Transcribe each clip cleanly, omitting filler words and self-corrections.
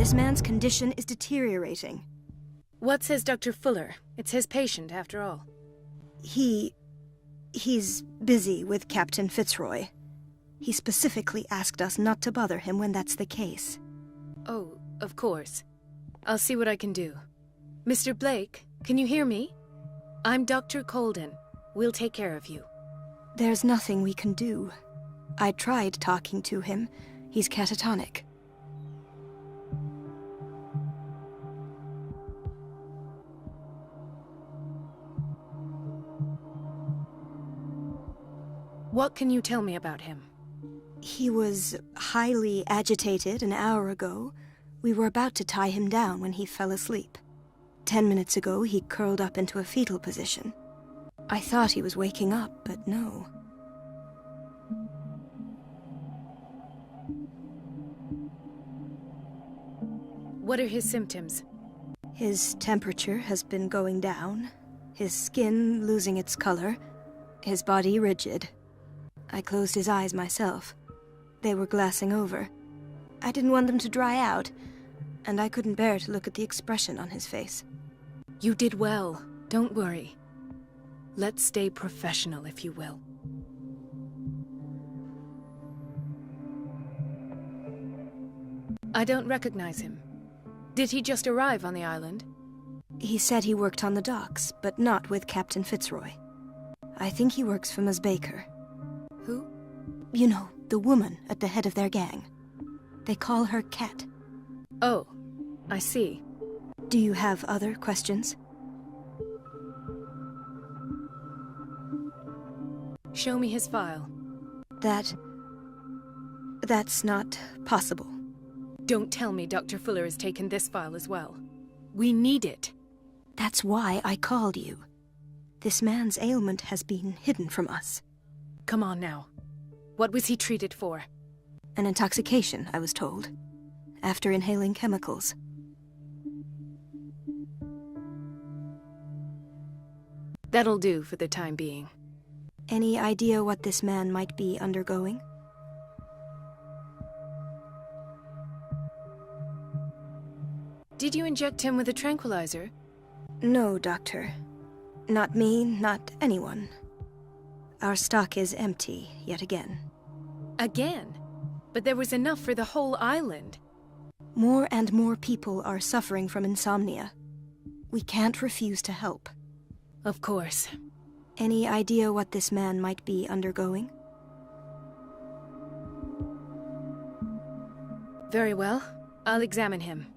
This man's condition is deteriorating. What says Dr. Fuller? It's his patient, after all. He's busy with Captain Fitzroy. He specifically asked us not to bother him when that's the case. Oh, of course. I'll see what I can do. Mr. Blake, can you hear me? I'm Dr. Colden. We'll take care of you. There's nothing we can do. I tried talking to him. He's catatonic. What can you tell me about him? He was highly agitated an hour ago. We were about to tie him down when he fell asleep. 10 minutes ago, he curled up into a fetal position. I thought he was waking up, but no. What are his symptoms? His temperature has been going down, his skin losing its color, his body rigid. I closed his eyes myself. They were glassing over. I didn't want them to dry out, and I couldn't bear to look at the expression on his face. You did well. Don't worry. Let's stay professional, if you will. I don't recognize him. Did he just arrive on the island? He said he worked on the docks, but not with Captain Fitzroy. I think he works for Ms. Baker. Who? You know, the woman at the head of their gang. They call her Cat. Oh, I see. Do you have other questions? Show me his file. That's not possible. Don't tell me Dr. Fuller has taken this file as well. We need it. That's why I called you. This man's ailment has been hidden from us. Come on now. What was he treated for? An intoxication, I was told. After inhaling chemicals. That'll do for the time being. Any idea what this man might be undergoing? Did you inject him with a tranquilizer? No, Doctor. Not me, not anyone. Our stock is empty, yet again. Again? But there was enough for the whole island. More and more people are suffering from insomnia. We can't refuse to help. Of course. Any idea what this man might be undergoing? Very well. I'll examine him.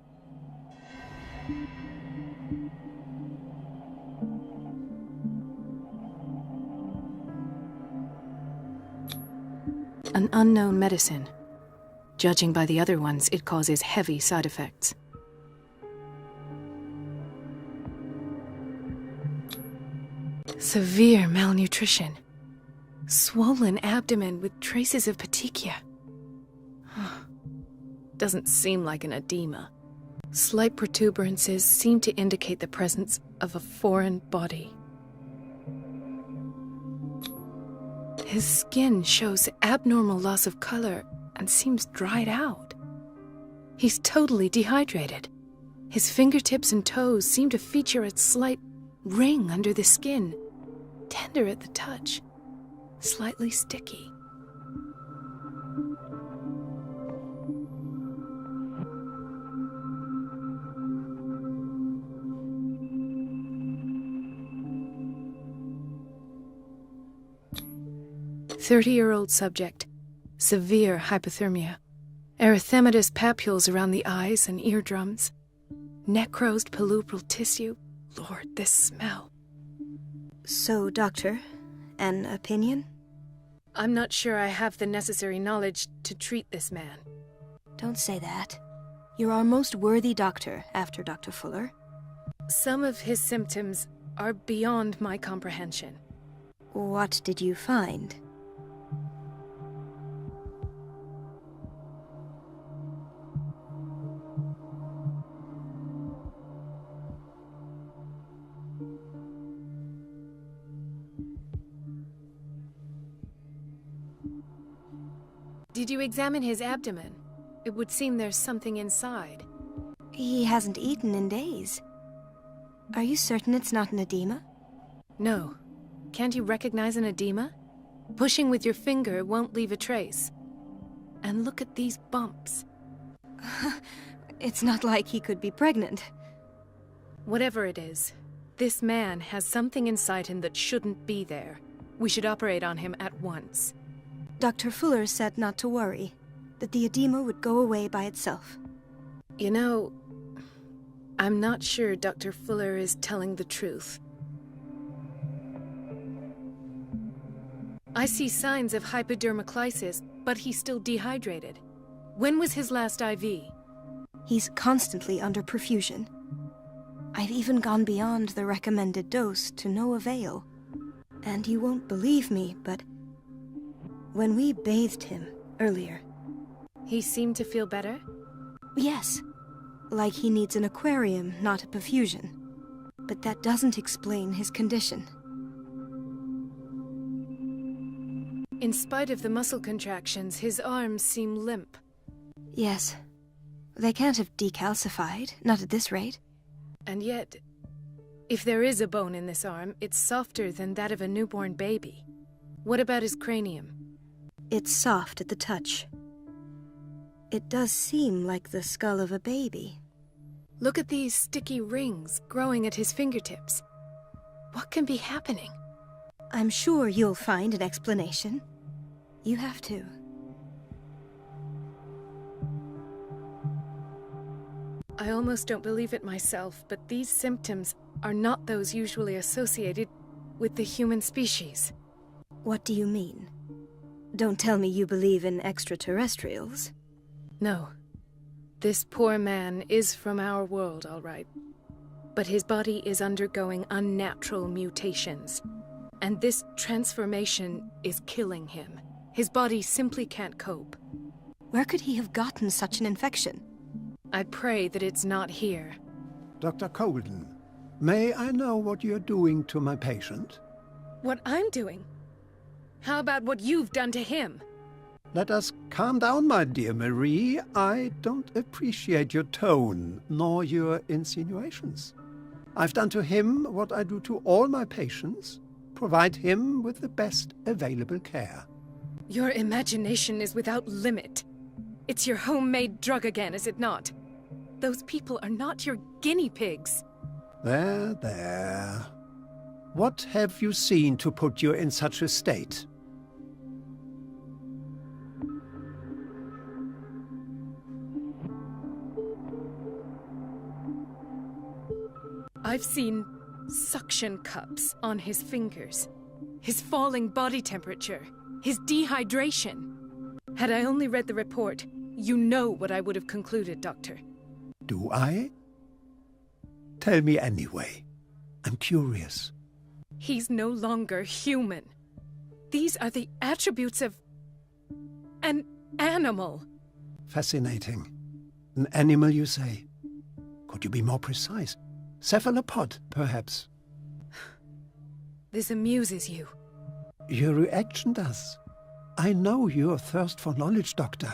An unknown medicine. Judging by the other ones, it causes heavy side effects. Severe malnutrition. Swollen abdomen with traces of petechia. Doesn't seem like an edema. Slight protuberances seem to indicate the presence of a foreign body. His skin shows abnormal loss of color and seems dried out. He's totally dehydrated. His fingertips and toes seem to feature a slight ring under the skin, tender at the touch, slightly sticky. "30-year-old subject. Severe hypothermia. Erythematous papules around the eyes and eardrums. Necrosed palpebral tissue. Lord, this smell." So, Doctor, an opinion? I'm not sure I have the necessary knowledge to treat this man. Don't say that. You're our most worthy doctor after Dr. Fuller. Some of his symptoms are beyond my comprehension. What did you find? Did you examine his abdomen? It would seem there's something inside. He hasn't eaten in days. Are you certain it's not an edema? No. Can't you recognize an edema? Pushing with your finger won't leave a trace. And look at these bumps. It's not like he could be pregnant. Whatever it is, this man has something inside him that shouldn't be there. We should operate on him at once. Dr. Fuller said not to worry, that the edema would go away by itself. You know, I'm not sure Dr. Fuller is telling the truth. I see signs of hypodermoclysis, but he's still dehydrated. When was his last IV? He's constantly under perfusion. I've even gone beyond the recommended dose to no avail. And you won't believe me, but when we bathed him earlier... He seemed to feel better? Yes. Like he needs an aquarium, not a perfusion. But that doesn't explain his condition. In spite of the muscle contractions, his arms seem limp. Yes. They can't have decalcified, not at this rate. And yet, if there is a bone in this arm, it's softer than that of a newborn baby. What about his cranium? It's soft at the touch. It does seem like the skull of a baby. Look at these sticky rings growing at his fingertips. What can be happening? I'm sure you'll find an explanation. You have to. I almost don't believe it myself, but these symptoms are not those usually associated with the human species. What do you mean? Don't tell me you believe in extraterrestrials. No. This poor man is from our world, all right. But his body is undergoing unnatural mutations. And this transformation is killing him. His body simply can't cope. Where could he have gotten such an infection? I pray that it's not here. Dr. Colden, may I know what you're doing to my patient? What I'm doing? How about what you've done to him? Let us calm down, my dear Marie. I don't appreciate your tone, nor your insinuations. I've done to him what I do to all my patients. Provide him with the best available care. Your imagination is without limit. It's your homemade drug again, is it not? Those people are not your guinea pigs. There, there. What have you seen to put you in such a state? I've seen suction cups on his fingers, his falling body temperature, his dehydration. Had I only read the report, you know what I would have concluded, Doctor. Do I? Tell me anyway. I'm curious. He's no longer human. These are the attributes of an animal. Fascinating. An animal, you say? Could you be more precise? Cephalopod, perhaps? This amuses you. Your reaction does. I know your thirst for knowledge, Doctor.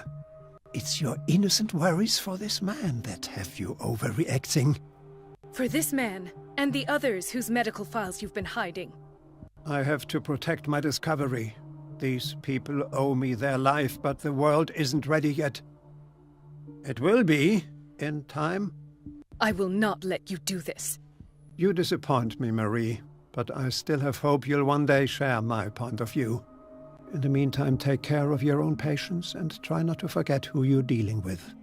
It's your innocent worries for this man that have you overreacting. For this man, and the others whose medical files you've been hiding. I have to protect my discovery. These people owe me their life, but the world isn't ready yet. It will be, in time. I will not let you do this. You disappoint me, Marie, but I still have hope you'll one day share my point of view. In the meantime, take care of your own patients and try not to forget who you're dealing with.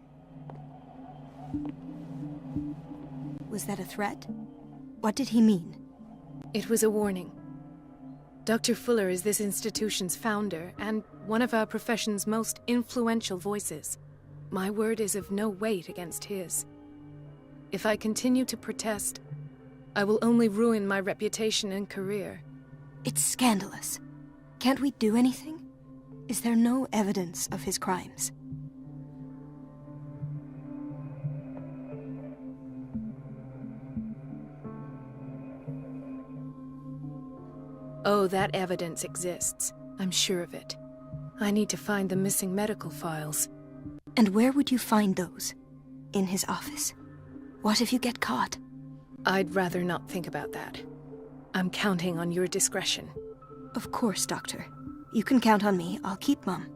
Was that a threat? What did he mean? It was a warning. Dr. Fuller is this institution's founder and one of our profession's most influential voices. My word is of no weight against his. If I continue to protest, I will only ruin my reputation and career. It's scandalous. Can't we do anything? Is there no evidence of his crimes? Oh, that evidence exists. I'm sure of it. I need to find the missing medical files. And where would you find those? In his office? What if you get caught? I'd rather not think about that. I'm counting on your discretion. Of course, Doctor. You can count on me. I'll keep mum.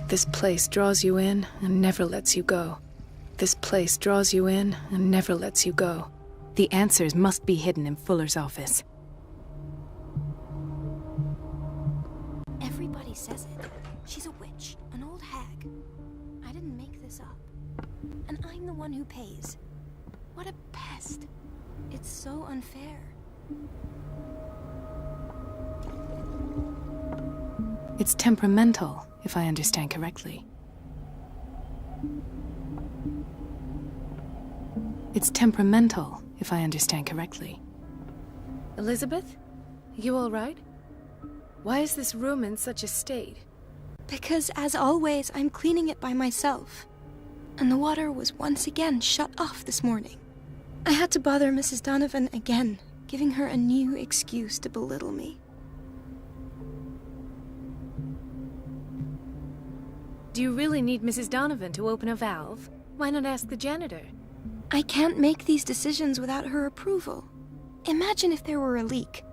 This place draws you in and never lets you go. This place draws you in and never lets you go. The answers must be hidden in Fuller's office. Everybody says it. She's a witch, an old hag. I didn't make this up. And I'm the one who pays. What a pest. It's so unfair. It's temperamental, if I understand correctly. It's temperamental, if I understand correctly. Elizabeth? You all right? Why is this room in such a state? Because, as always, I'm cleaning it by myself. And the water was once again shut off this morning. I had to bother Mrs. Donovan again, giving her a new excuse to belittle me. Do you really need Mrs. Donovan to open a valve? Why not ask the janitor? I can't make these decisions without her approval. Imagine if there were a leak.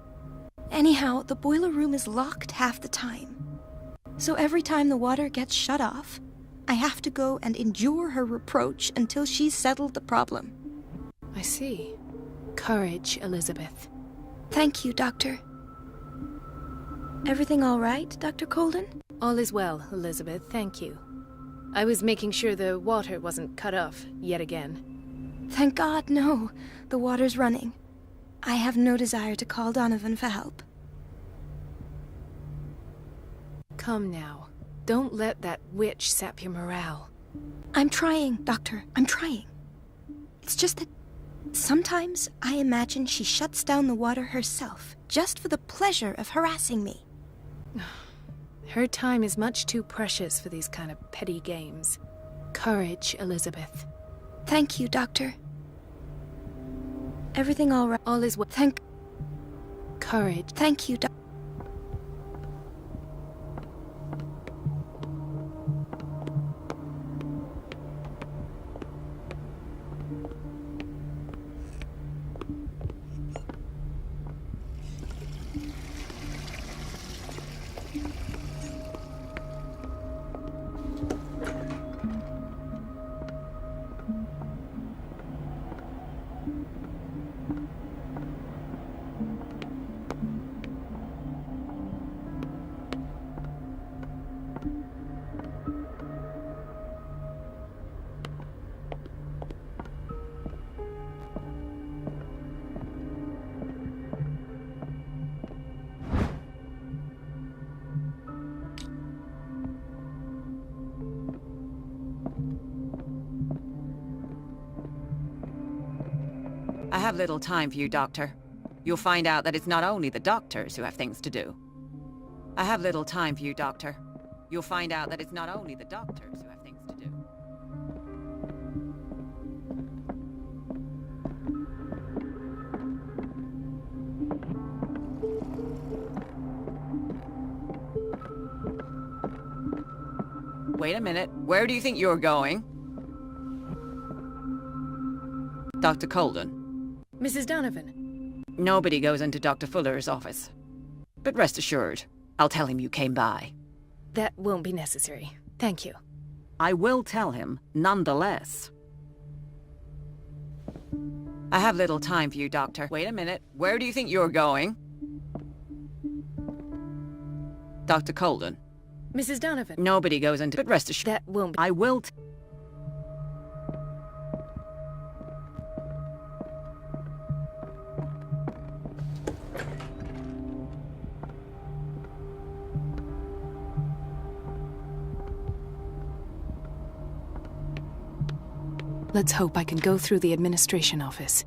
Anyhow, the boiler room is locked half the time. So every time the water gets shut off, I have to go and endure her reproach until she's settled the problem. I see. Courage, Elizabeth. Thank you, Doctor. Everything all right, Dr. Colden? All is well, Elizabeth, thank you. I was making sure the water wasn't cut off yet again. Thank God, no. The water's running. I have no desire to call Donovan for help. Come now. Don't let that witch sap your morale. I'm trying, Doctor. I'm trying. It's just that sometimes I imagine she shuts down the water herself, just for the pleasure of harassing me. Her time is much too precious for these kind of petty games. Courage, Elizabeth. Thank you, Doctor. Everything all right? All is well. Courage. Thank you, Doctor. I have little time for you, Doctor. You'll find out that it's not only the doctors who have things to do. I have little time for you, Doctor. You'll find out that it's not only the doctors who have things to do. Wait a minute. Where do you think you're going? Dr. Colden. Mrs. Donovan. Nobody goes into Dr. Fuller's office. But rest assured, I'll tell him you came by. That won't be necessary. Thank you. I will tell him, nonetheless. I have little time for you, Doctor. Wait a minute. Where do you think you're going? Dr. Colden. Mrs. Donovan. Nobody goes into... But rest assured... That won't be... I will... Let's hope I can go through the administration office.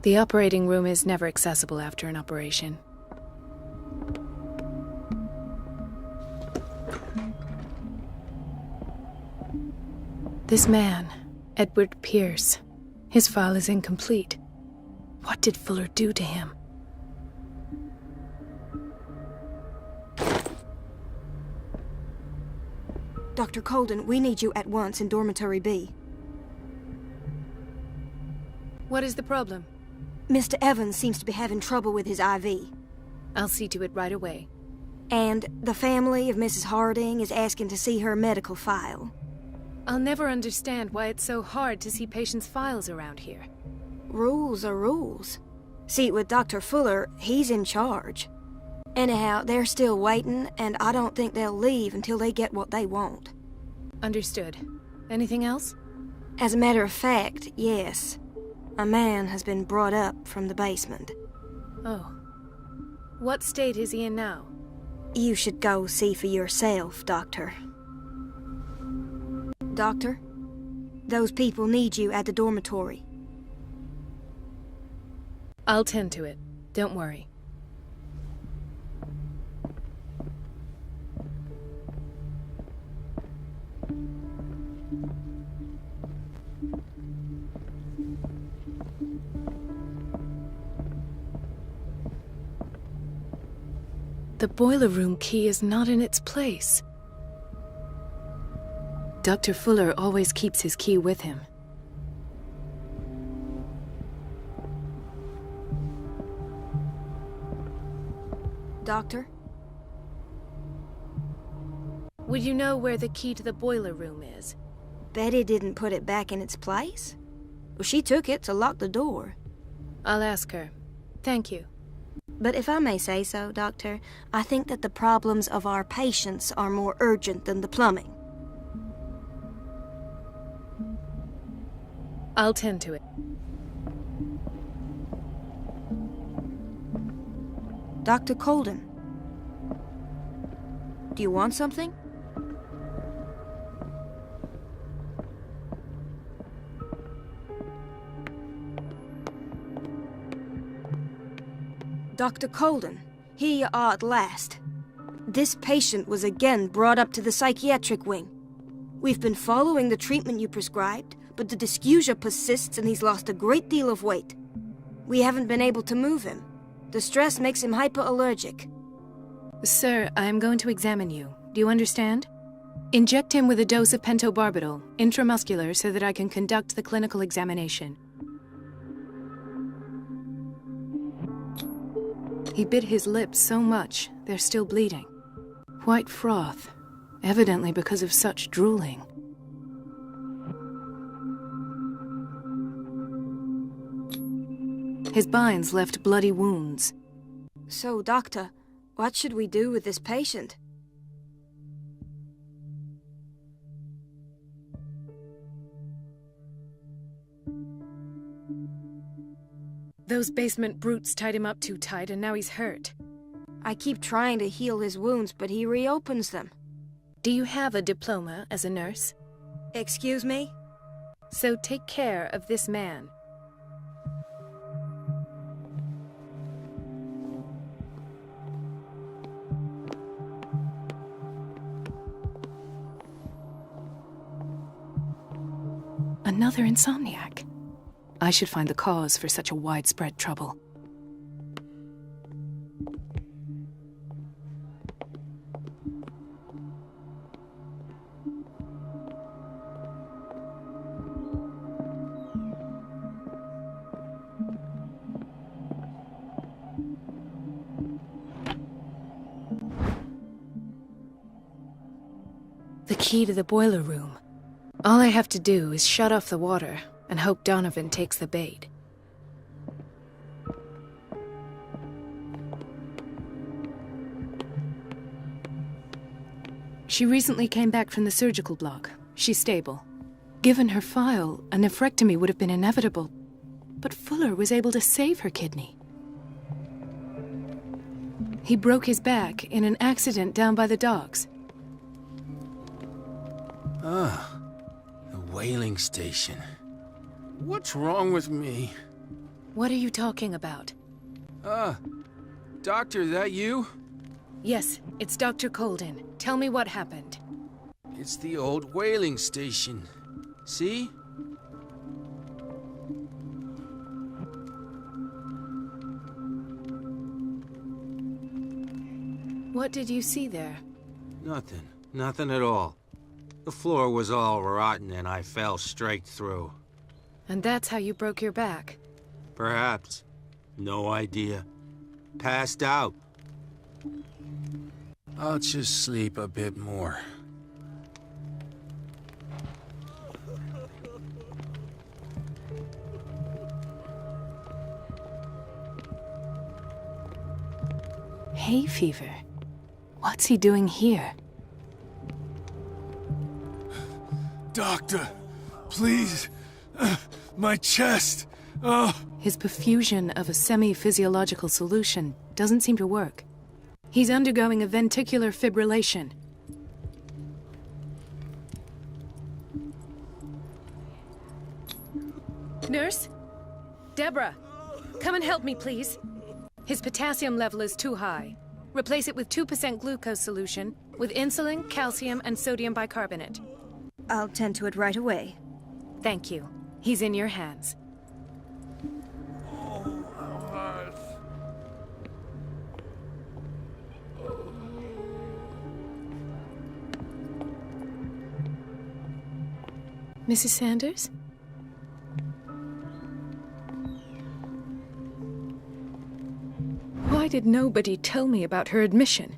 The operating room is never accessible after an operation. This man, Edward Pierce, his file is incomplete. What did Fuller do to him? Dr. Colden, we need you at once in Dormitory B. What is the problem? Mr. Evans seems to be having trouble with his IV. I'll see to it right away. And the family of Mrs. Harding is asking to see her medical file. I'll never understand why it's so hard to see patients' files around here. Rules are rules. See, with Dr. Fuller, he's in charge. Anyhow, they're still waiting, and I don't think they'll leave until they get what they want. Understood. Anything else? As a matter of fact, yes. A man has been brought up from the basement. Oh. What state is he in now? You should go see for yourself, Doctor. Doctor, those people need you at the dormitory. I'll tend to it. Don't worry. The boiler room key is not in its place. Dr. Fuller always keeps his key with him. Doctor? Would you know where the key to the boiler room is? Betty didn't put it back in its place. Well, she took it to lock the door. I'll ask her. Thank you. But if I may say so, Doctor, I think that the problems of our patients are more urgent than the plumbing. I'll tend to it. Dr. Colden, do you want something? Dr. Colden, here you are at last. This patient was again brought up to the psychiatric wing. We've been following the treatment you prescribed, but the dysgeusia persists and he's lost a great deal of weight. We haven't been able to move him. The stress makes him hyperallergic. Sir, I am going to examine you. Do you understand? Inject him with a dose of pentobarbital, intramuscular, so that I can conduct the clinical examination. He bit his lips so much, they're still bleeding. White froth, evidently because of such drooling. His binds left bloody wounds. So, Doctor, what should we do with this patient? Those basement brutes tied him up too tight, and now he's hurt. I keep trying to heal his wounds, but he reopens them. Do you have a diploma as a nurse? Excuse me? So take care of this man. Another insomniac. I should find the cause for such a widespread trouble. key to the boiler room. All I have to do is shut off the water and hope Donovan takes the bait. She recently came back from the surgical block. She's stable. Given her file, a nephrectomy would have been inevitable, but Fuller was able to save her kidney. He broke his back in an accident down by the docks. Ah, the whaling station. What's wrong with me? What are you talking about? Doctor, that you? Yes, it's Dr. Colden. Tell me what happened. It's the old whaling station. See? What did you see there? Nothing. Nothing at all. The floor was all rotten and I fell straight through. And that's how you broke your back? Perhaps. No idea. Passed out. I'll just sleep a bit more. Hay fever. What's he doing here? Doctor, please. My chest. Oh. His perfusion of a semi-physiological solution doesn't seem to work. He's undergoing a ventricular fibrillation. Nurse? Deborah, come and help me, please. His potassium level is too high. Replace it with 2% glucose solution with insulin, calcium, and sodium bicarbonate. I'll tend to it right away. Thank you. He's in your hands. Mrs. Sanders? Why did nobody tell me about her admission?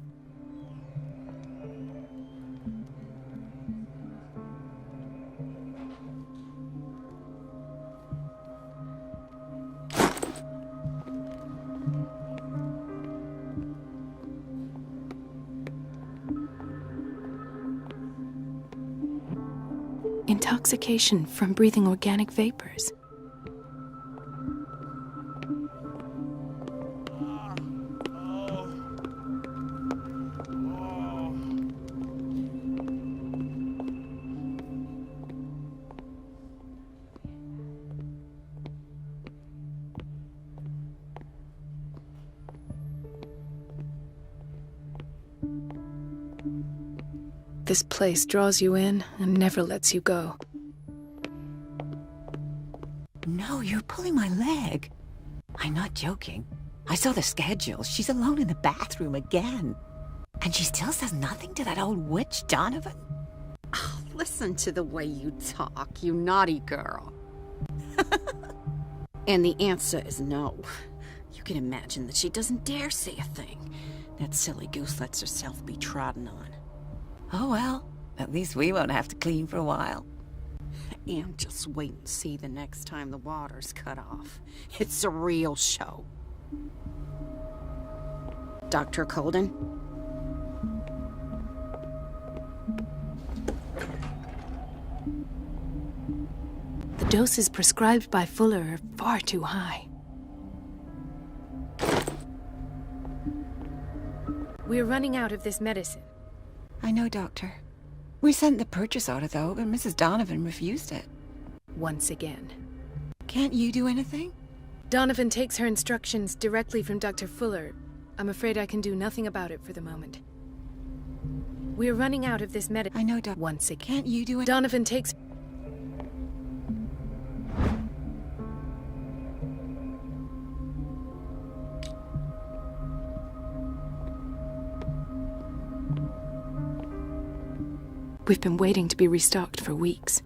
Intoxication from breathing organic vapors. This place draws you in and never lets you go. No, you're pulling my leg. I'm not joking. I saw the schedule. She's alone in the bathroom again. And she still says nothing to that old witch, Donovan. Oh, listen to the way you talk, you naughty girl. And the answer is no. You can imagine that she doesn't dare say a thing. That silly goose lets herself be trodden on. Oh well, at least we won't have to clean for a while. And just wait and see the next time the water's cut off. It's a real show. Dr. Colden? The doses prescribed by Fuller are far too high. We're running out of this medicine. I know, Doctor. We sent the purchase order, though, but Mrs. Donovan refused it. Once again. Can't you do anything? Donovan takes her instructions directly from Dr. Fuller. I'm afraid I can do nothing about it for the moment. We're running out of this medicine. I know, Doctor. Once again. Can't you do it? Donovan takes... We've been waiting to be restocked for weeks.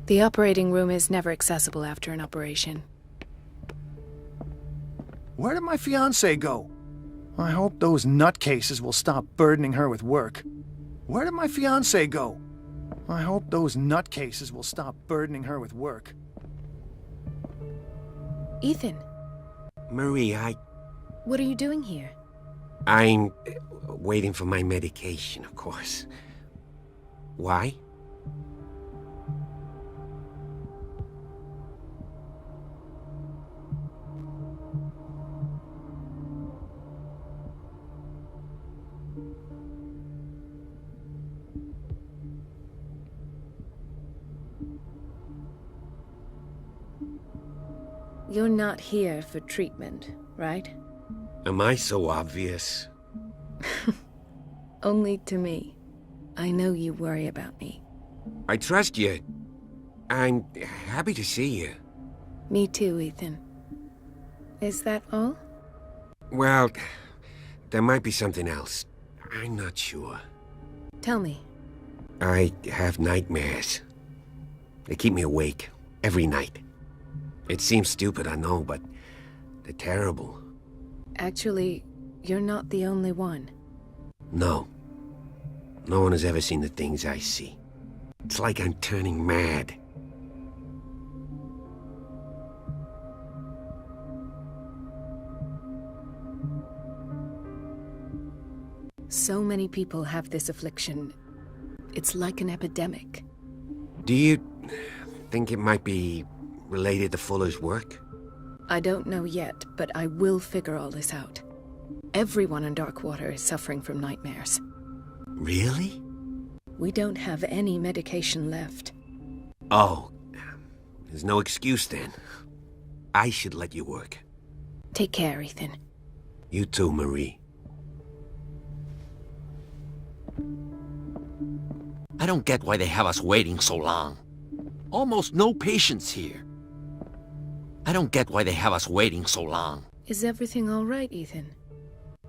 The operating room is never accessible after an operation. Where did my fiancée go? I hope those nutcases will stop burdening her with work. Where did my fiancée go? I hope those nutcases will stop burdening her with work. Ethan, Marie, what are you doing here? I'm waiting for my medication, of course. Why? You're not here for treatment, right? Am I so obvious? Only to me. I know you worry about me. I trust you. I'm happy to see you. Me too, Ethan. Is that all? Well, there might be something else. I'm not sure. Tell me. I have nightmares. They keep me awake every night. It seems stupid, I know, but they're terrible. Actually, you're not the only one. No. No one has ever seen the things I see. It's like I'm turning mad. So many people have this affliction. It's like an epidemic. Do you think it might be related to Fuller's work? I don't know yet, but I will figure all this out. Everyone in Darkwater is suffering from nightmares. Really? We don't have any medication left. Oh, there's no excuse then. I should let you work. Take care, Ethan. You too, Marie. I don't get why they have us waiting so long. Almost no patients here. I don't get why they have us waiting so long. Is everything all right, Ethan?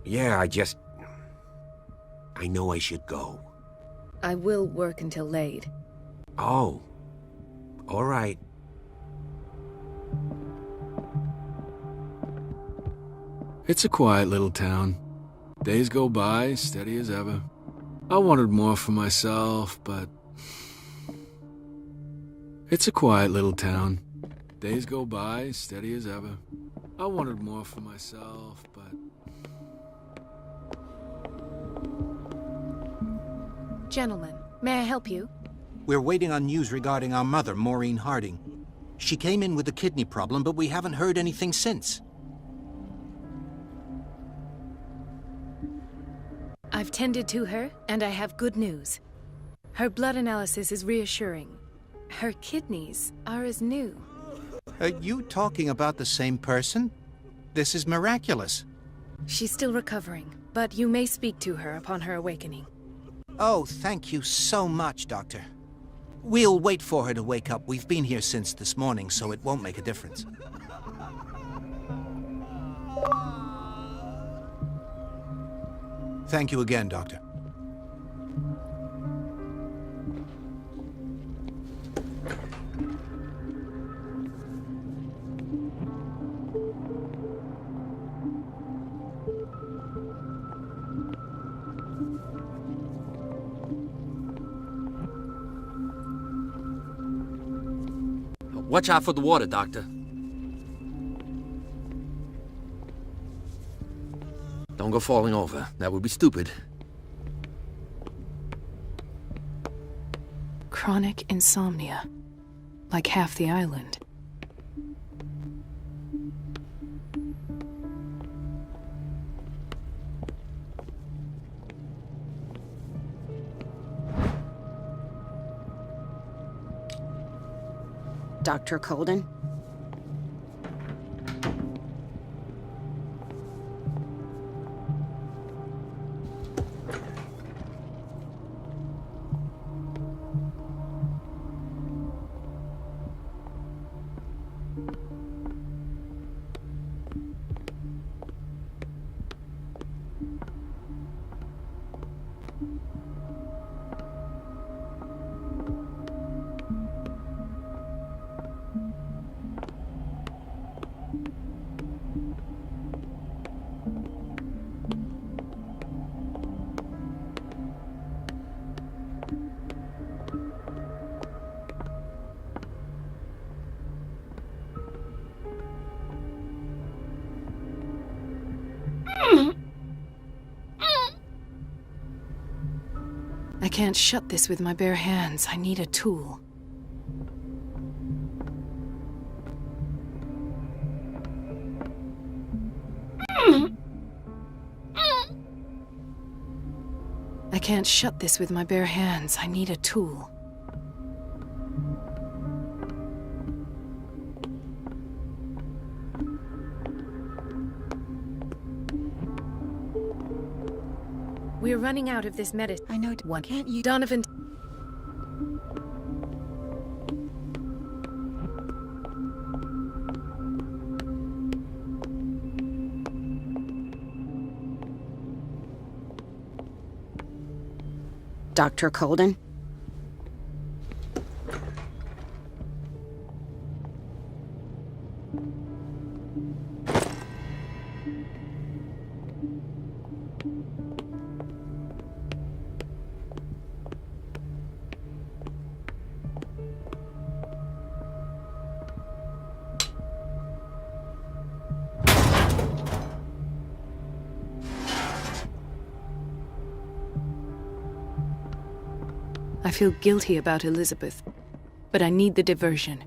Yeah, I know I should go. I will work until late. Oh. All right. It's a quiet little town. Days go by, steady as ever. I wanted more for myself, but... It's a quiet little town. Days go by, steady as ever. I wanted more for myself, but... Gentlemen, may I help you? We're waiting on news regarding our mother, Maureen Harding. She came in with a kidney problem, but we haven't heard anything since. I've tended to her, and I have good news. Her blood analysis is reassuring. Her kidneys are as new. Are you talking about the same person? This is miraculous. She's still recovering, but you may speak to her upon her awakening. Oh, thank you so much, Doctor. We'll wait for her to wake up. We've been here since this morning, so it won't make a difference. Thank you again, Doctor. Watch out for the water, Doctor. Don't go falling over. That would be stupid. Chronic insomnia. Like half the island. Dr. Colden? can't shut this with my bare hands. I need a tool. I can't shut this with my bare hands. I need a tool. We're running out of this medicine. I know. One. Can't you? Donovan. Dr. Colden? I feel guilty about Elizabeth, but I need the diversion.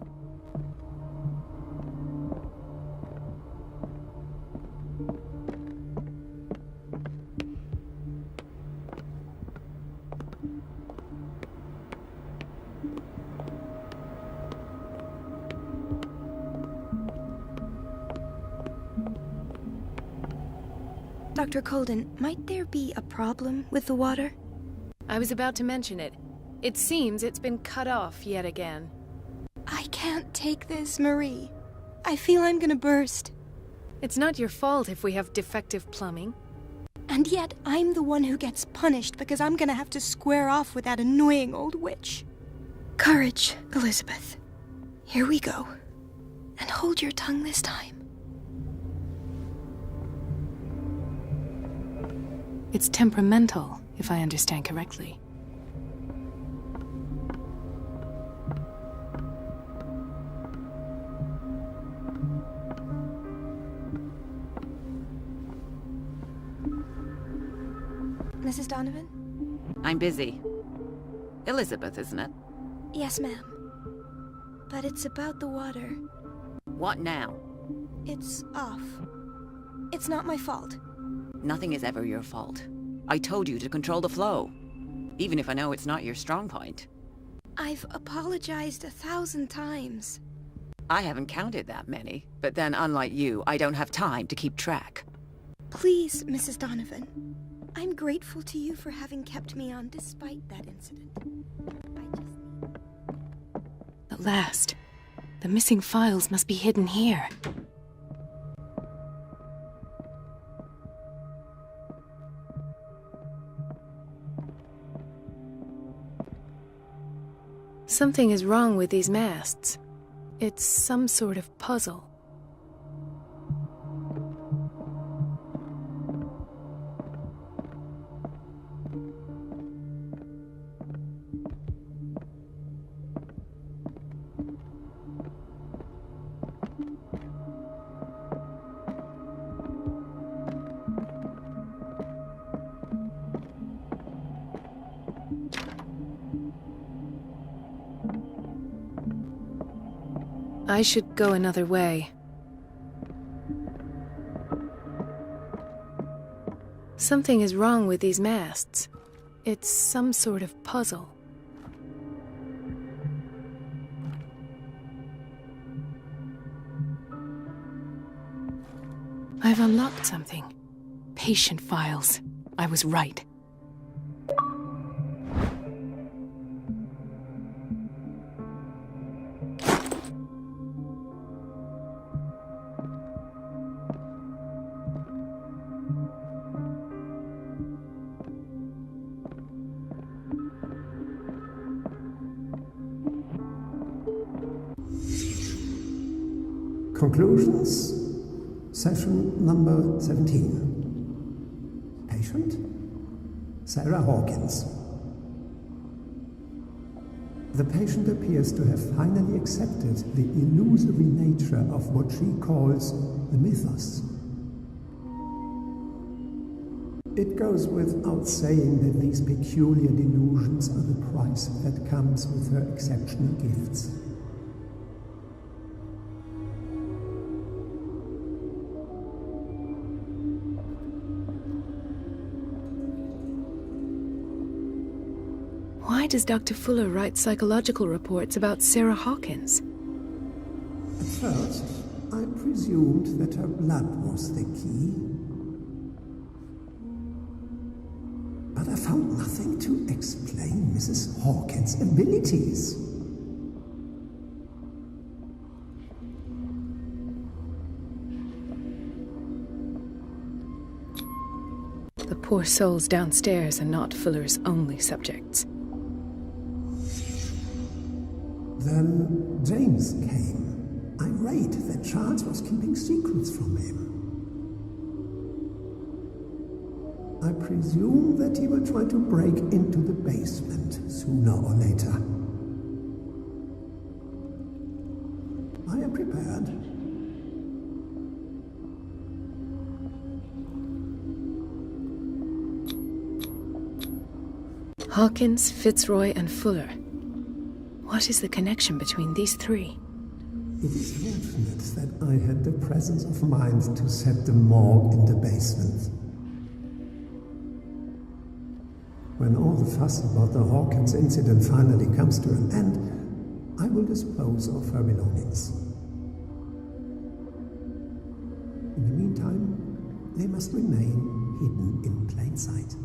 Dr. Colden, might there be a problem with the water? I was about to mention it. It seems it's been cut off yet again. I can't take this, Marie. I feel I'm gonna burst. It's not your fault if we have defective plumbing. And yet, I'm the one who gets punished because I'm gonna have to square off with that annoying old witch. Courage, Elizabeth. Here we go. And hold your tongue this time. It's temperamental, if I understand correctly. Mrs. Donovan? I'm busy. Elizabeth, isn't it? Yes, ma'am. But it's about the water. What now? It's off. It's not my fault. Nothing is ever your fault. I told you to control the flow. Even if I know it's not your strong point. I've apologized 1,000 times. I haven't counted that many, but then unlike you, I don't have time to keep track. Please, Mrs. Donovan. I'm grateful to you for having kept me on despite that incident. At last. The missing files must be hidden here. Something is wrong with these masts. It's some sort of puzzle. I should go another way. Something is wrong with these masts. It's some sort of puzzle. I've unlocked something. Patient files. I was right. Conclusions, session number 17. Patient, Sarah Hawkins. The patient appears to have finally accepted the illusory nature of what she calls the mythos. It goes without saying that these peculiar delusions are the price that comes with her exceptional gifts. Why does Dr. Fuller write psychological reports about Sarah Hawkins? At first, I presumed that her blood was the key. But I found nothing to explain Mrs. Hawkins' abilities. The poor souls downstairs are not Fuller's only subjects. Then James came, irate that Charles was keeping secrets from him. I presume that he will try to break into the basement sooner or later. I am prepared. Hawkins, Fitzroy, and Fuller. What is the connection between these three? It is fortunate that I had the presence of mind to set the morgue in the basement. When all the fuss about the Hawkins incident finally comes to an end, I will dispose of her belongings. In the meantime, they must remain hidden in plain sight.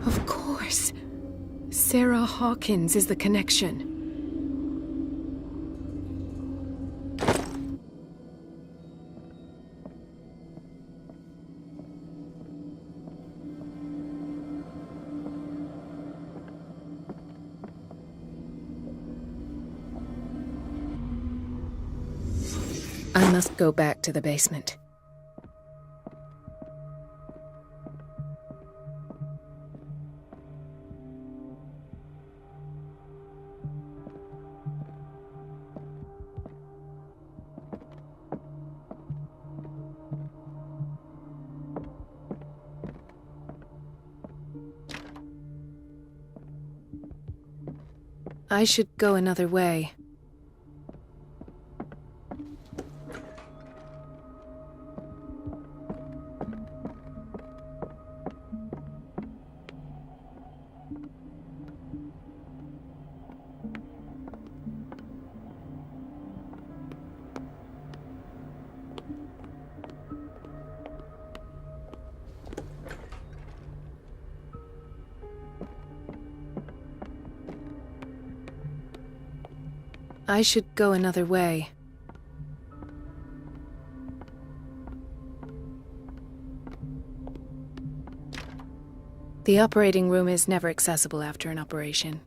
Of course! Sarah Hawkins is the connection. I must go back to the basement. I should go another way. I should go another way. The operating room is never accessible after an operation.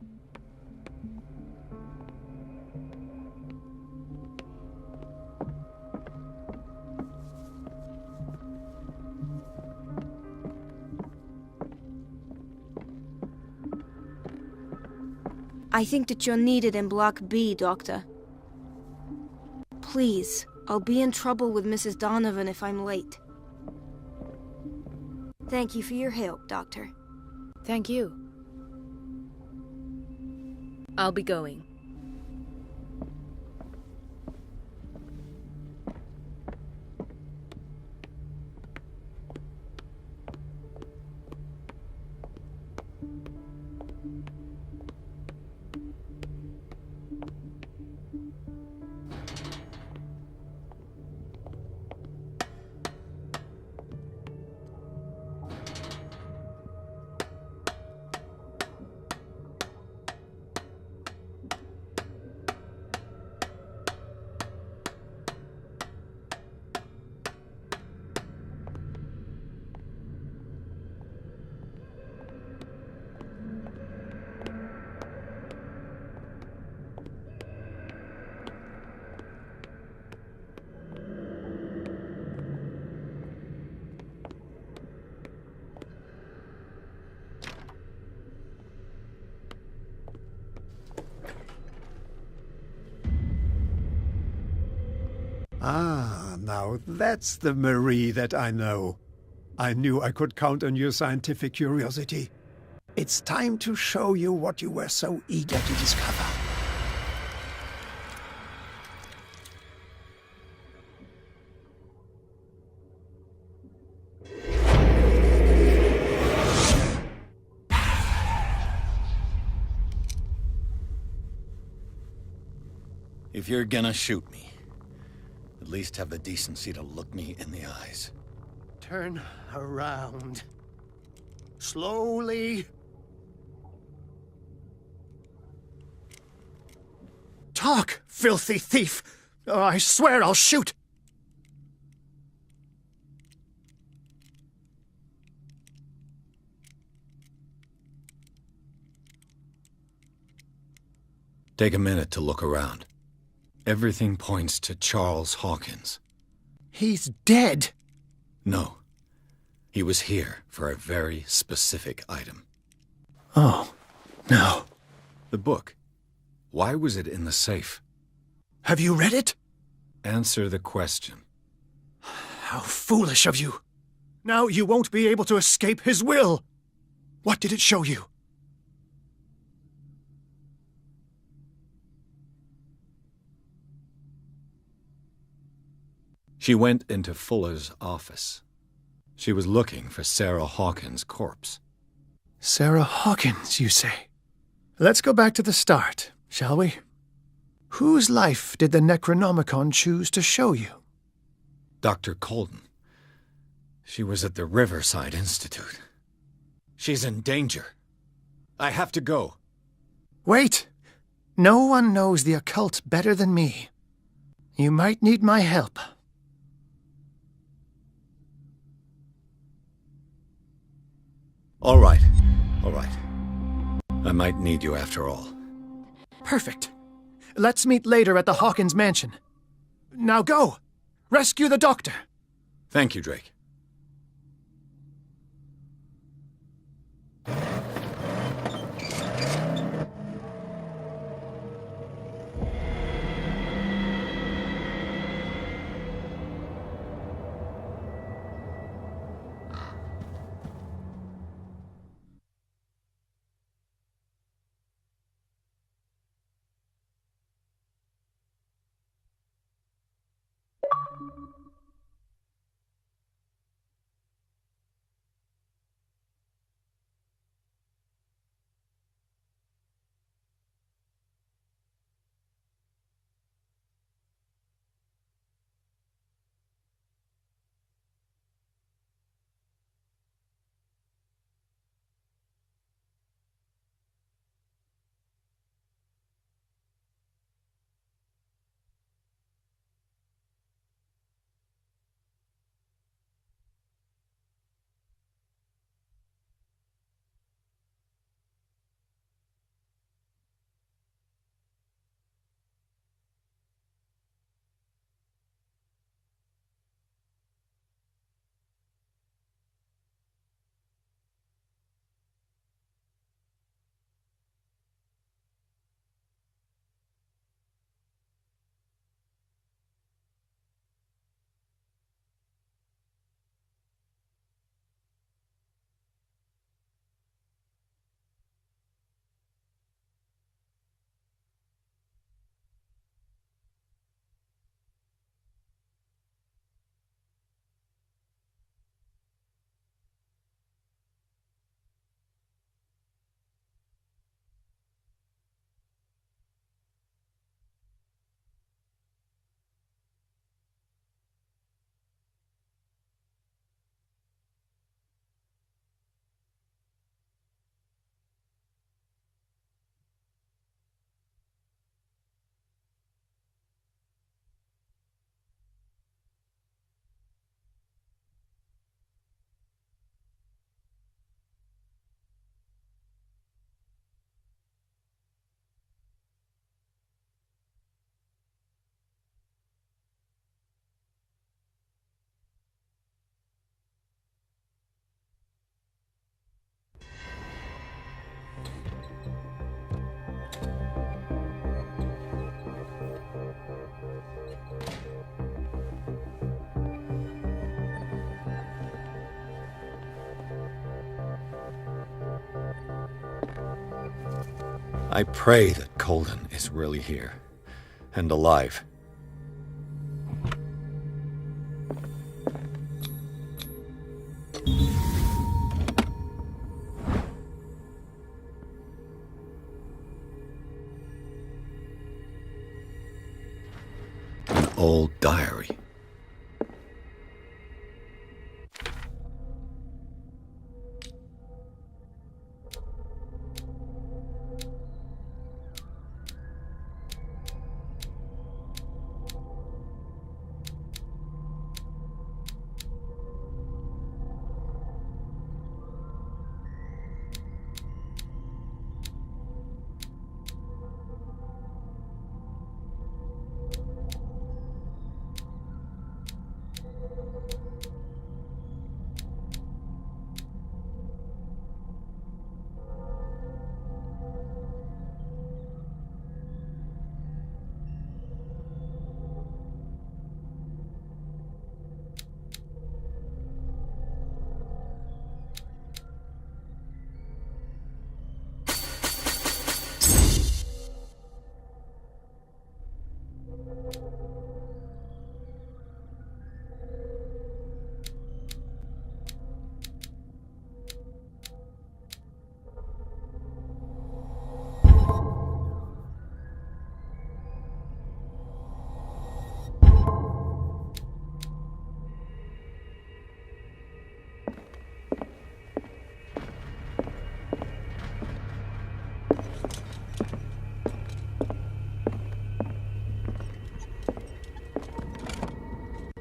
I think that you're needed in Block B, Doctor. Please, I'll be in trouble with Mrs. Donovan if I'm late. Thank you for your help, Doctor. Thank you. I'll be going. Ah, now that's the Marie that I know. I knew I could count on your scientific curiosity. It's time to show you what you were so eager to discover. If you're gonna shoot me, at least have the decency to look me in the eyes. Turn around. Slowly. Talk, filthy thief! Or I swear I'll shoot! Take a minute to look around. Everything points to Charles Hawkins. He's dead! No. He was here for a very specific item. Oh, no. The book. Why was it in the safe? Have you read it? Answer the question. How foolish of you! Now you won't be able to escape his will! What did it show you? She went into Fuller's office. She was looking for Sarah Hawkins' corpse. Sarah Hawkins, you say? Let's go back to the start, shall we? Whose life did the Necronomicon choose to show you? Dr. Colden. She was at the Riverside Institute. She's in danger. I have to go. Wait! No one knows the occult better than me. You might need my help. All right. I might need you after all. Perfect. Let's meet later at the Hawkins mansion. Now go! Rescue the doctor! Thank you, Drake. I pray that Colden is really here, and alive. An old diary.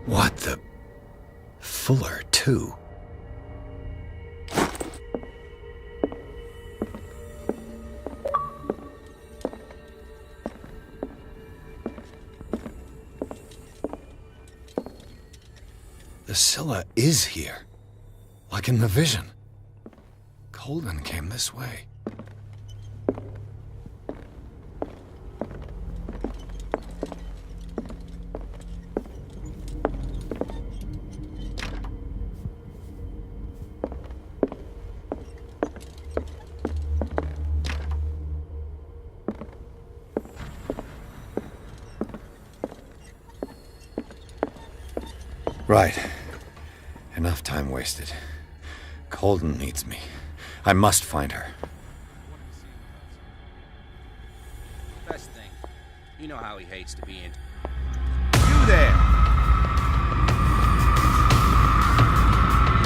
What the... Fuller, too. The Scylla is here. Like in the vision. Colden came this way. Right. Enough time wasted. Colden needs me. I must find her. Best thing. You know how he hates to be in. You there!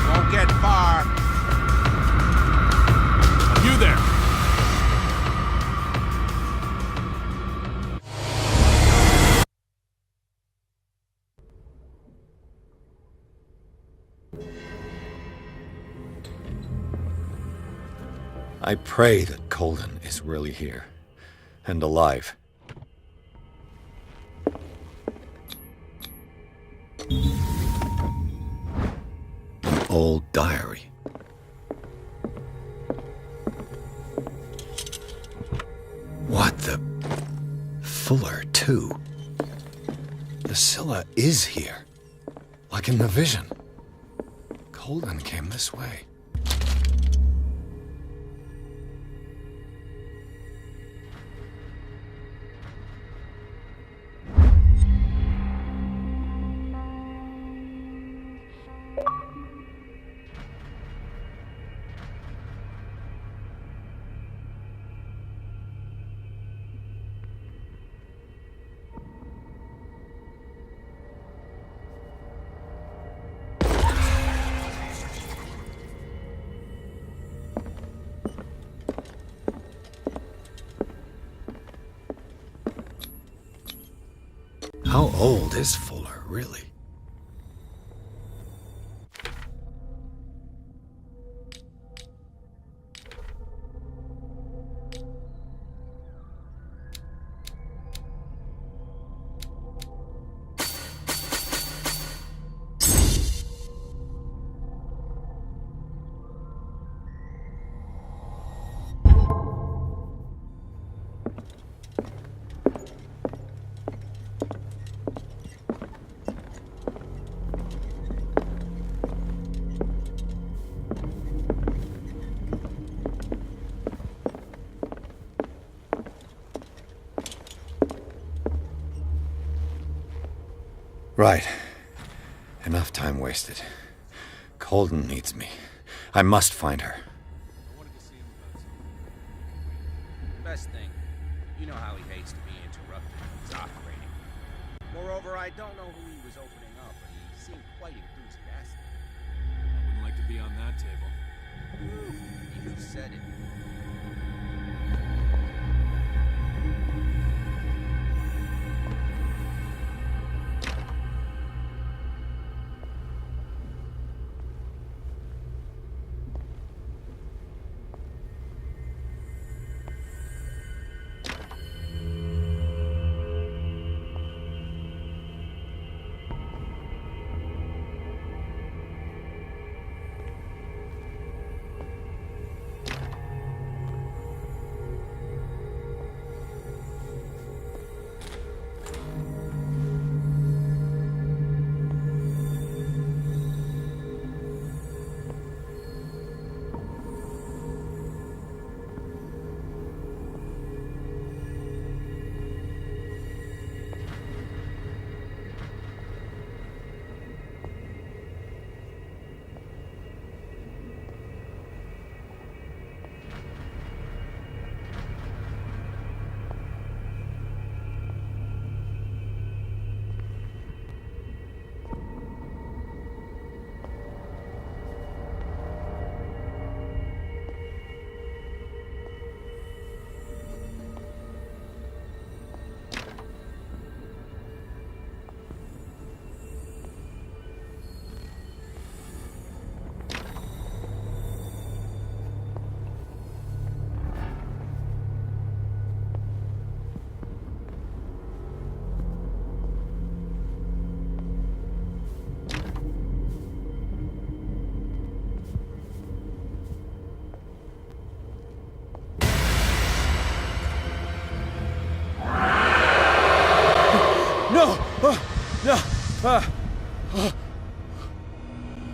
Won't get far. You there! I pray that Colden is really here, and alive. An old diary. What the... Fuller, too. The Scylla is here. Like in the vision. Colden came this way. How old is Fuller, really? Right. Enough time wasted. Colden needs me. I must find her. Best thing. You know how he hates to be interrupted when he's operating. Moreover, I don't know who he was opening up, but he seemed quite enthusiastic. I wouldn't like to be on that table. You said it.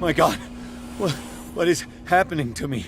My God, what is happening to me?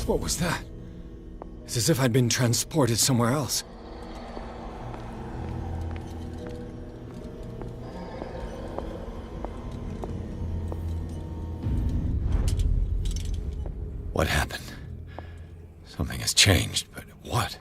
What was that? It's as if I'd been transported somewhere else. What happened? Something has changed, but what?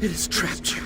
It has trapped you.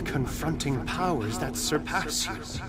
are confronting powers that surpass you.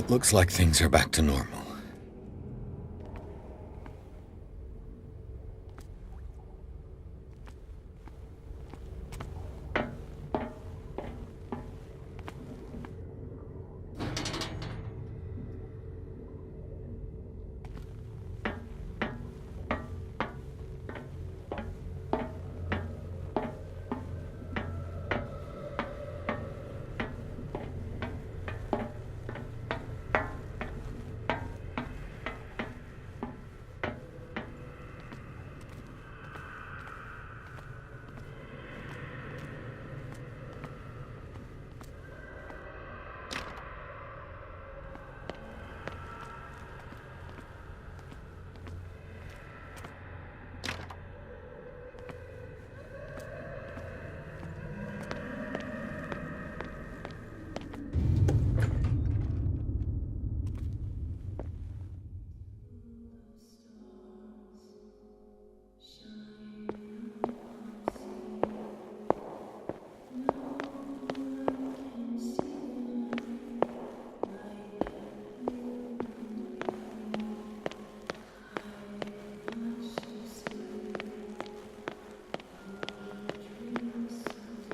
It looks like things are back to normal.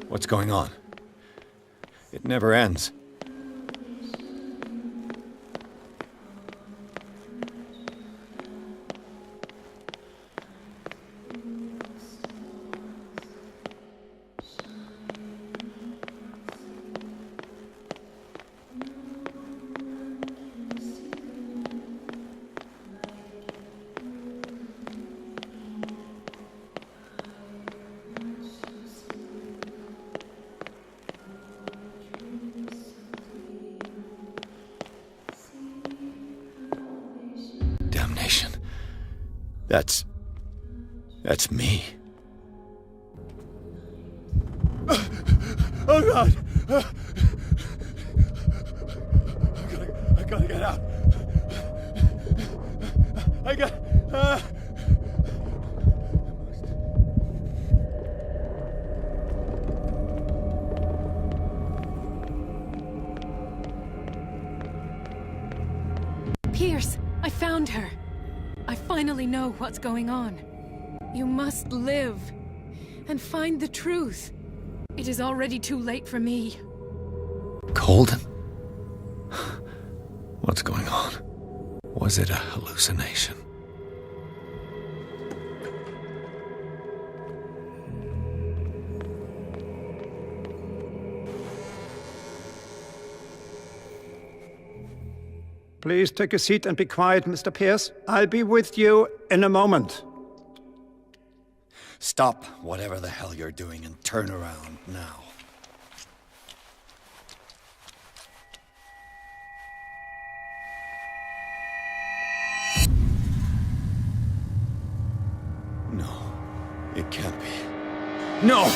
What's going on? It never ends. Damnation. That's me. Oh, God! I gotta get out. I got... Pierce, I found her. I finally know what's going on. You must live and find the truth. It is already too late for me. Colden? What's going on? Was it a hallucination? Please take a seat and be quiet, Mr. Pierce. I'll be with you in a moment. Stop whatever the hell you're doing and turn around now. No, it can't be. No!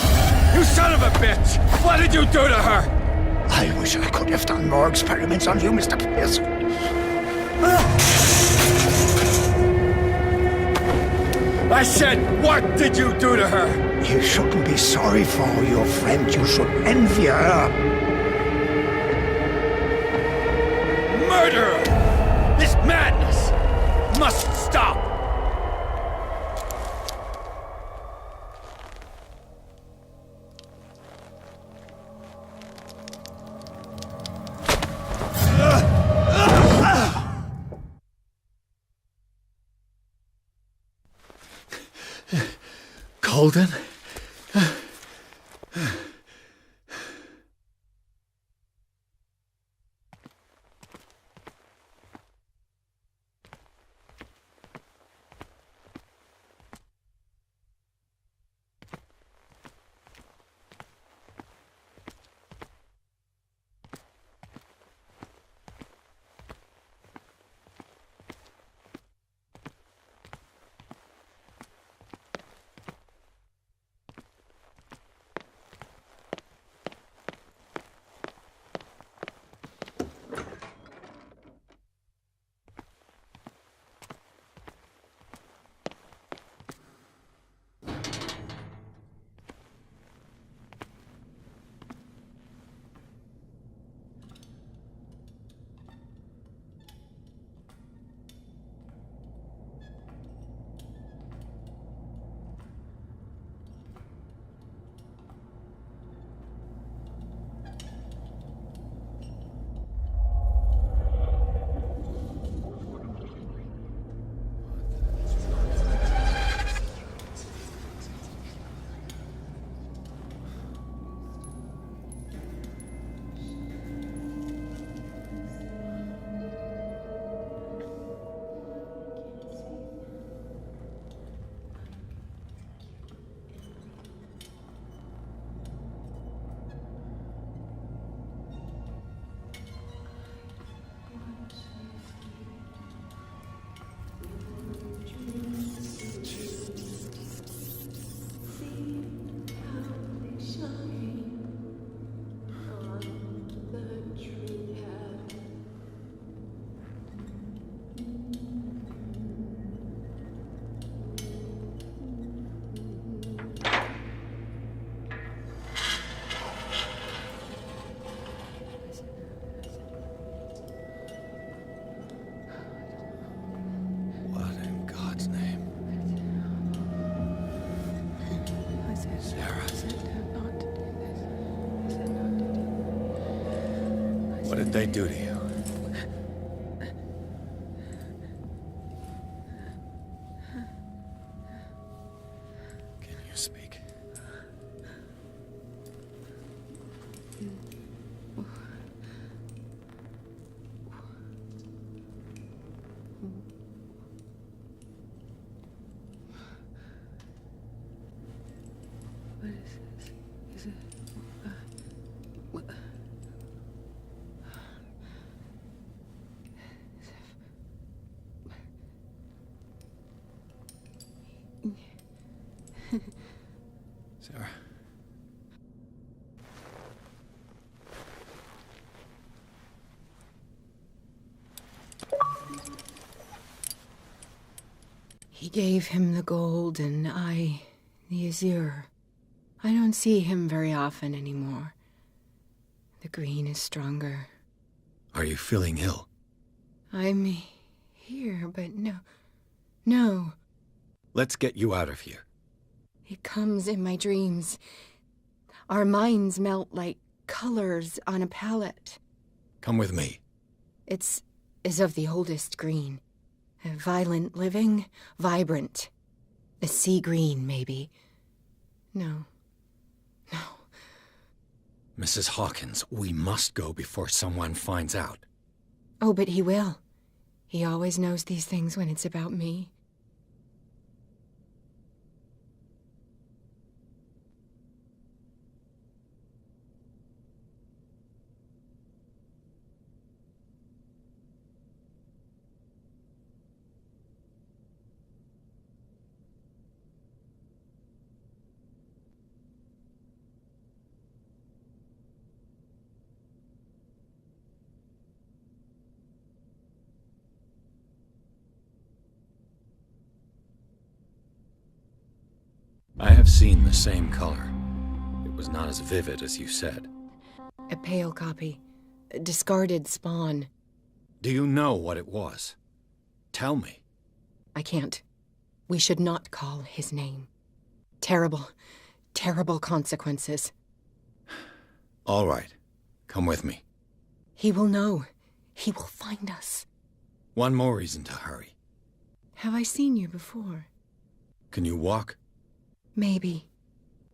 You son of a bitch! What did you do to her? I wish I could have done more experiments on you, Mr. Pierce. I said, what did you do to her? You shouldn't be sorry for your friend. You should envy her. Murderer! This madness must stop! Colden? did they do to you? Can you speak? What is this? Is it... what? Sarah. He gave him the gold and I the azure. I don't see him very often anymore. The green is stronger. Are you feeling ill? I'm here, but no. Let's get you out of here. It comes in my dreams. Our minds melt like colors on a palette. Come with me. It's of the oldest green. A violent living, vibrant. A sea green, maybe. No. Mrs. Hawkins, we must go before someone finds out. Oh, but he will. He always knows these things when it's about me. I have seen the same color. It was not as vivid as you said. A pale copy. A discarded spawn. Do you know what it was? Tell me. I can't. We should not call his name. Terrible, terrible consequences. All right. Come with me. He will know. He will find us. One more reason to hurry. Have I seen you before? Can you walk? Maybe.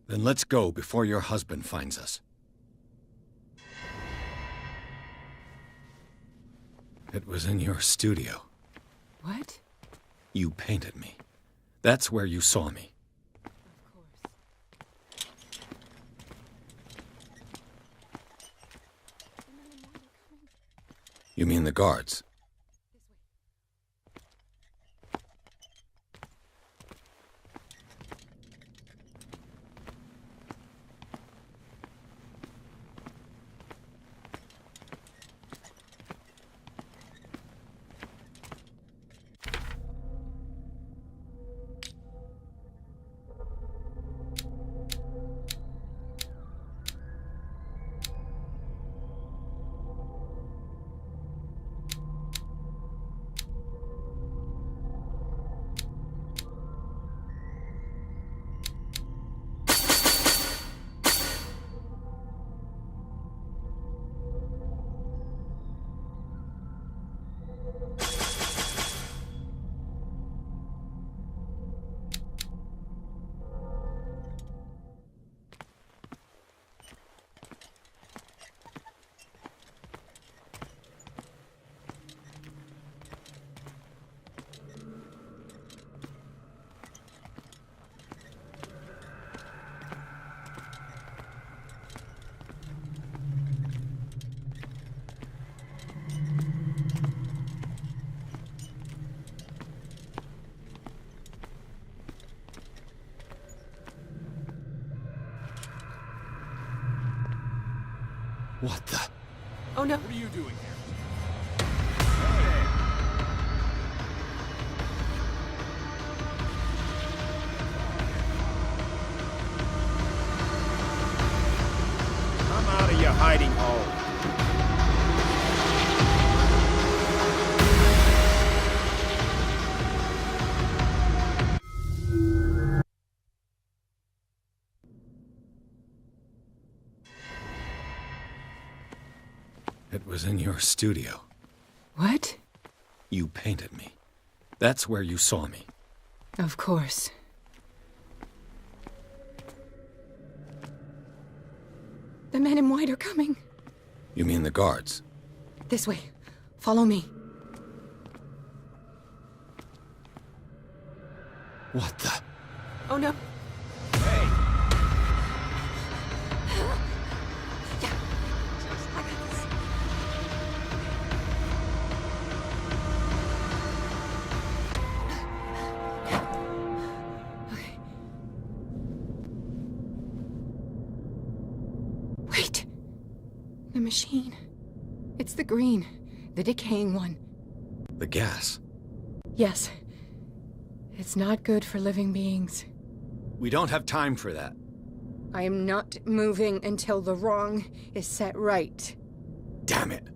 Then let's go before your husband finds us. It was in your studio. What? You painted me. That's where you saw me. Of course. You mean the guards? What the? Oh no. What are you doing here? Come out of your hiding hole. It was in your studio. What? You painted me. That's where you saw me. Of course. The men in white are coming. You mean the guards? This way. Follow me. What the? Oh no. Wait. The machine. It's the green. The decaying one. The gas. Yes. It's not good for living beings. We don't have time for that. I am not moving until the wrong is set right. Damn it.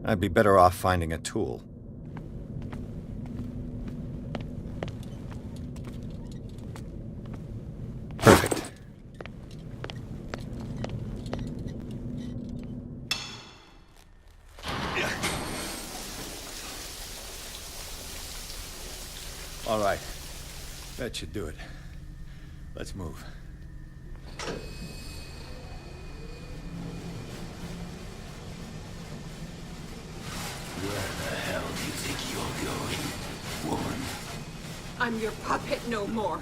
I'd be better off finding a tool. Perfect. All right. That should do it. Let's move. Where the hell do you think you're going, woman? I'm your puppet no more,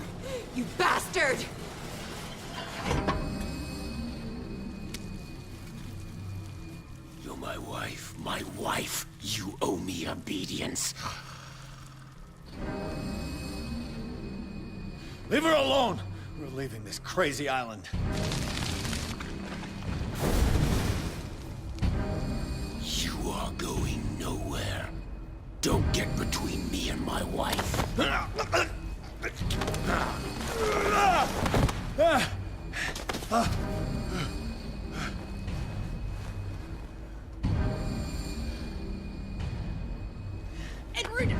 you bastard! You're my wife. My wife. You owe me obedience. Leave her alone! We're leaving this crazy island. You are going nowhere. Don't get between me and my wife. Edward!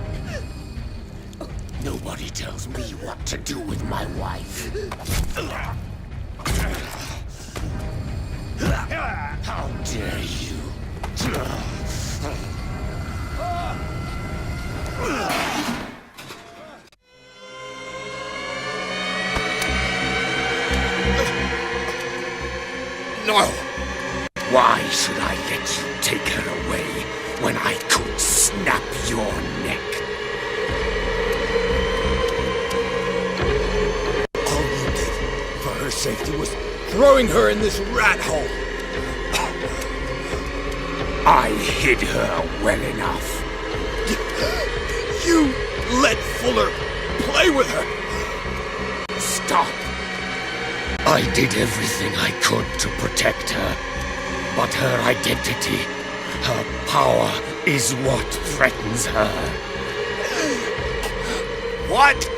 Nobody tells me what to do with my wife. How dare you? No! Why should I let you take her away when I could snap your neck? All you did for her safety was throwing her in this rat hole. I hid her well enough. You let Fuller play with her. Stop. I did everything I could to protect her. But her identity, her power, is what threatens her. What?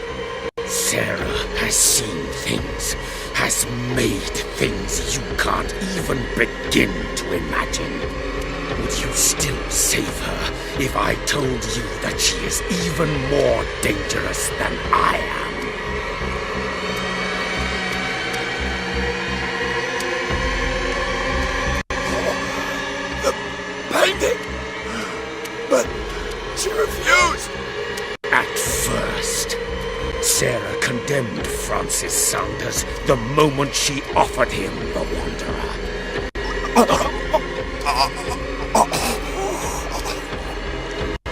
Sarah has seen things, has made things you can't even begin to imagine. Would you still save her if I told you that she is even more dangerous than I am? Painting! But she refused! At first, Sarah condemned Francis Saunders the moment she offered him the Wanderer.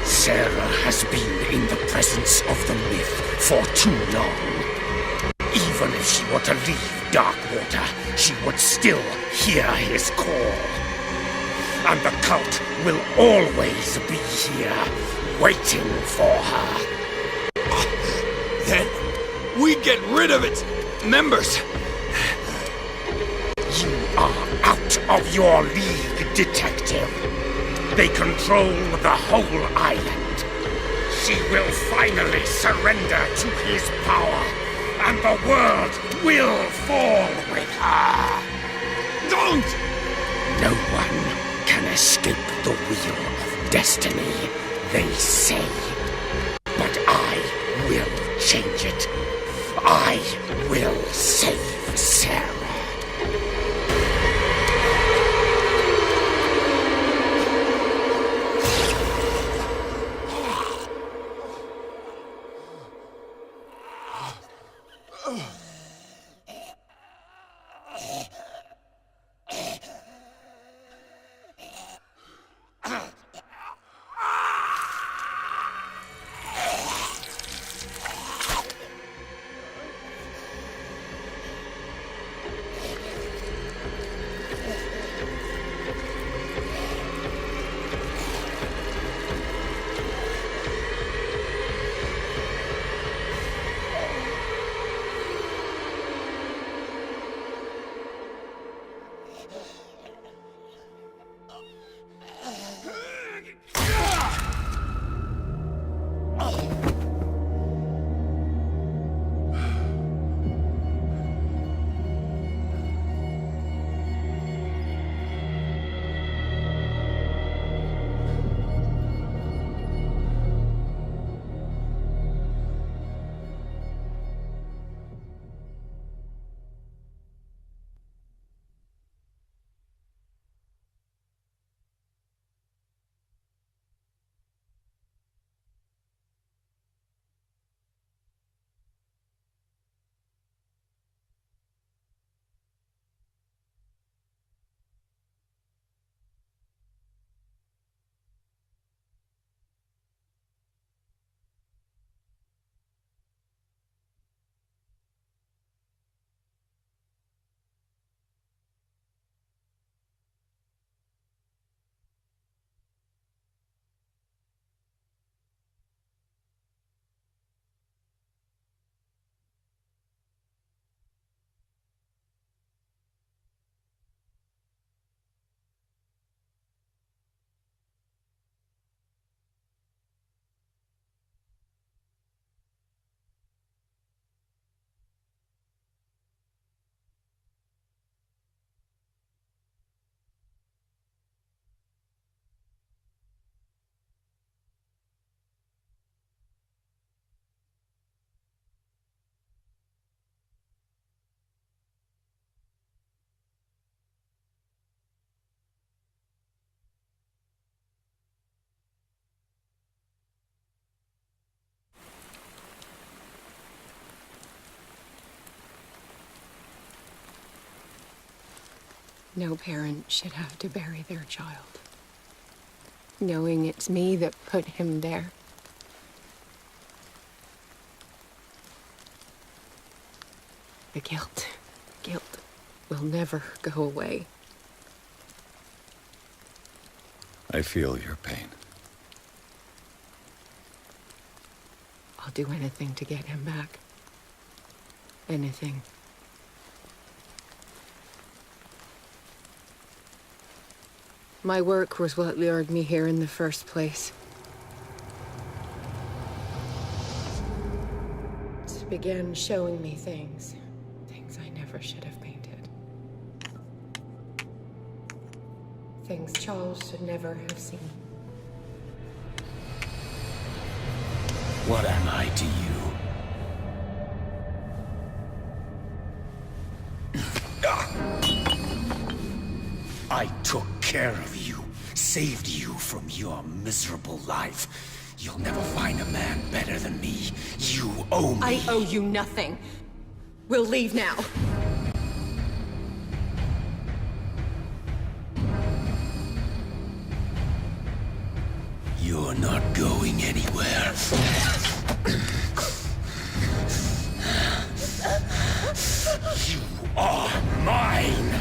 Sarah has been in the presence of the myth for too long. Even if she were to leave Darkwater, she would still hear his call. and the cult will always be here, waiting for her. Then we get rid of its members. You are out of your league, detective. They control the whole island. She will finally surrender to his power, and the world will fall with her. Don't! No one can escape the wheel of destiny, they say. But I will change it. I will save Sarah. No parent should have to bury their child, knowing it's me that put him there. The guilt will never go away. I feel your pain. I'll do anything to get him back. Anything. My work was what lured me here in the first place. It began showing me things I never should have painted. Things Charles should never have seen. What am I to you? I took care of you, saved you from your miserable life. You'll never find a man better than me. You owe me. I owe you nothing. We'll leave now. You're not going anywhere. You are mine.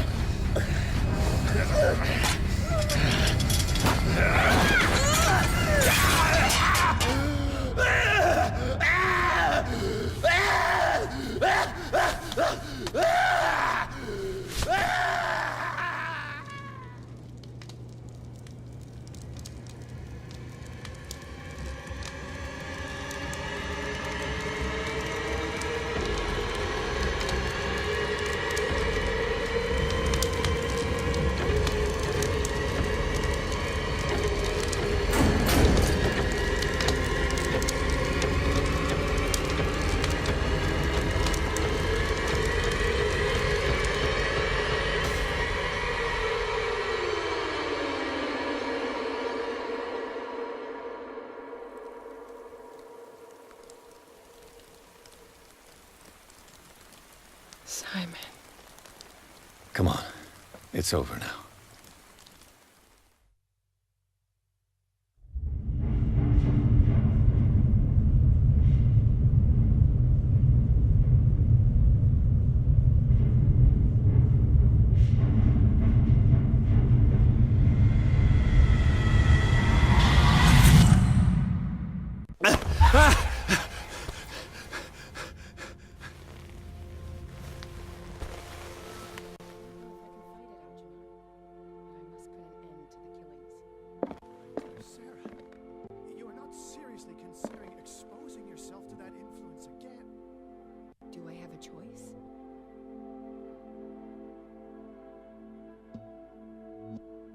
Simon. Come on. It's over now.